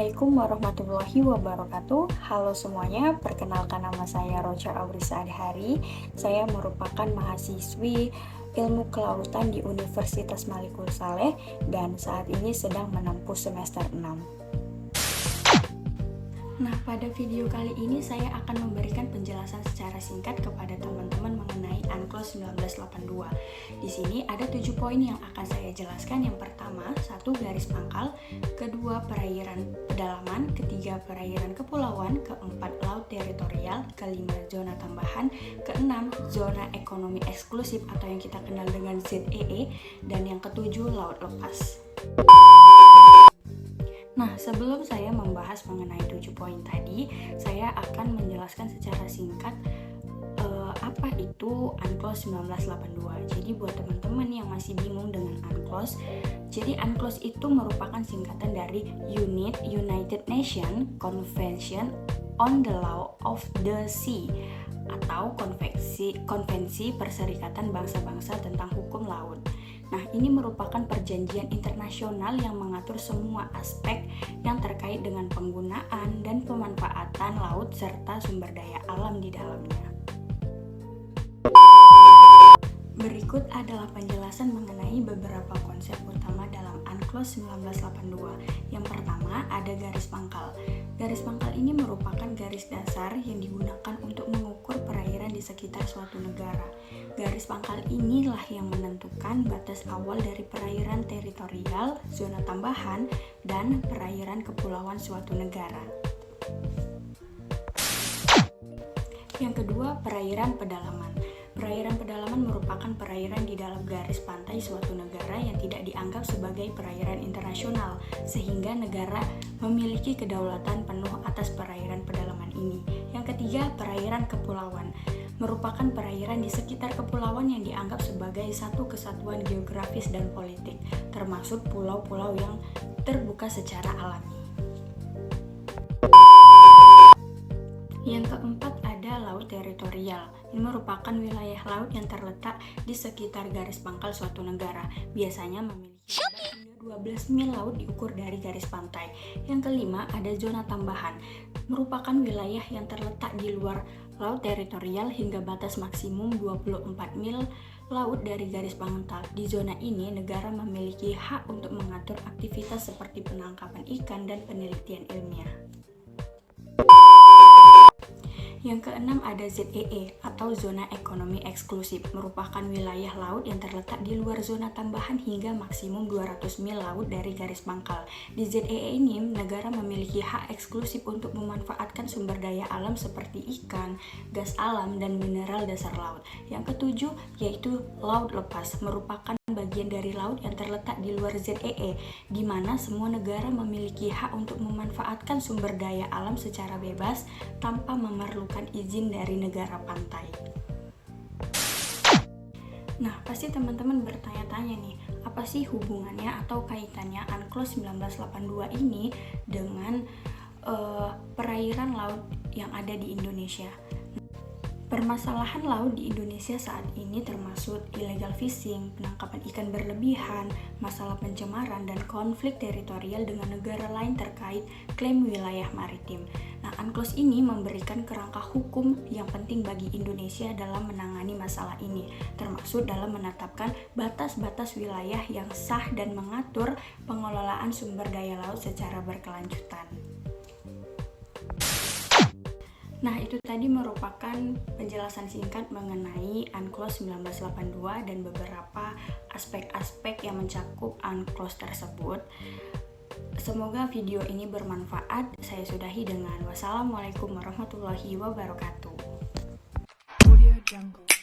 Assalamualaikum warahmatullahi wabarakatuh. Halo semuanya, perkenalkan nama saya Rocha Aurisa Adhari. Saya merupakan mahasiswi Ilmu Kelautan di Universitas Malikul Saleh dan saat ini sedang menempuh semester 6. Nah, pada video kali ini saya akan memberikan penjelasan secara singkat kepada teman-teman mengenai UNCLOS 1982. Di sini ada 7 poin yang akan saya jelaskan. Yang pertama, 1. Garis pangkal, kedua perairan pedalaman, ketiga perairan kepulauan, keempat laut teritorial, kelima zona tambahan, keenam zona ekonomi eksklusif atau yang kita kenal dengan ZEE, dan yang ketujuh laut lepas. Nah, sebelum saya membahas mengenai 7 poin tadi, saya akan menjelaskan secara singkat apa itu UNCLOS 1982. Jadi buat teman-teman yang masih bingung dengan UNCLOS, jadi UNCLOS itu merupakan singkatan dari United Nations Convention on the Law of the Sea atau Konvensi Perserikatan Bangsa-Bangsa tentang Hukum Laut. Nah, ini merupakan perjanjian internasional yang mengatur semua aspek yang terkait dengan penggunaan dan pemanfaatan laut serta sumber daya alam di dalamnya. Berikut adalah penjelasan mengenai beberapa konsep utama dalam UNCLOS 1982. Yang pertama, ada garis pangkal. Garis pangkal ini merupakan garis dasar yang digunakan untuk mengukur perairan di sekitar suatu negara. Garis pangkal inilah yang menentukan batas awal dari perairan teritorial, zona tambahan, dan perairan kepulauan suatu negara. Yang kedua, perairan pedalaman. Perairan pedalaman merupakan perairan di dalam garis pantai suatu negara yang tidak dianggap sebagai perairan internasional, sehingga negara memiliki kedaulatan penuh atas perairan pedalaman ini. Yang ketiga, perairan kepulauan merupakan perairan di sekitar kepulauan yang dianggap sebagai satu kesatuan geografis dan politik, termasuk pulau-pulau yang terbuka secara alami. Yang keempat, ada laut teritorial. Ini merupakan wilayah laut yang terletak di sekitar garis pangkal suatu negara, biasanya memiliki hingga 12 mil laut diukur dari garis pantai. Yang kelima, ada zona tambahan. Merupakan wilayah yang terletak di luar laut teritorial hingga batas maksimum 24 mil laut dari garis pantai. Di zona ini, negara memiliki hak untuk mengatur aktivitas seperti penangkapan ikan dan penelitian ilmiah. Yang keenam, ada ZEE atau zona ekonomi eksklusif, merupakan wilayah laut yang terletak di luar zona tambahan hingga maksimum 200 mil laut dari garis pangkal. Di ZEE ini, negara memiliki hak eksklusif untuk memanfaatkan sumber daya alam seperti ikan, gas alam, dan mineral dasar laut. Yang ketujuh, yaitu laut lepas, merupakan bagian dari laut yang terletak di luar ZEE, di mana semua negara memiliki hak untuk memanfaatkan sumber daya alam secara bebas tanpa memerlukan izin dari negara pantai. Nah, pasti teman-teman bertanya-tanya nih, apa sih hubungannya atau kaitannya UNCLOS 1982 ini dengan perairan laut yang ada di Indonesia? Permasalahan laut di Indonesia saat ini termasuk illegal fishing, penangkapan ikan berlebihan, masalah pencemaran, dan konflik teritorial dengan negara lain terkait klaim wilayah maritim. Nah, UNCLOS ini memberikan kerangka hukum yang penting bagi Indonesia dalam menangani masalah ini, termasuk dalam menetapkan batas-batas wilayah yang sah dan mengatur pengelolaan sumber daya laut secara berkelanjutan. Nah, itu tadi merupakan penjelasan singkat mengenai UNCLOS 1982 dan beberapa aspek-aspek yang mencakup UNCLOS tersebut. Semoga video ini bermanfaat. Saya sudahi dengan wassalamualaikum warahmatullahi wabarakatuh. Audio Jungle.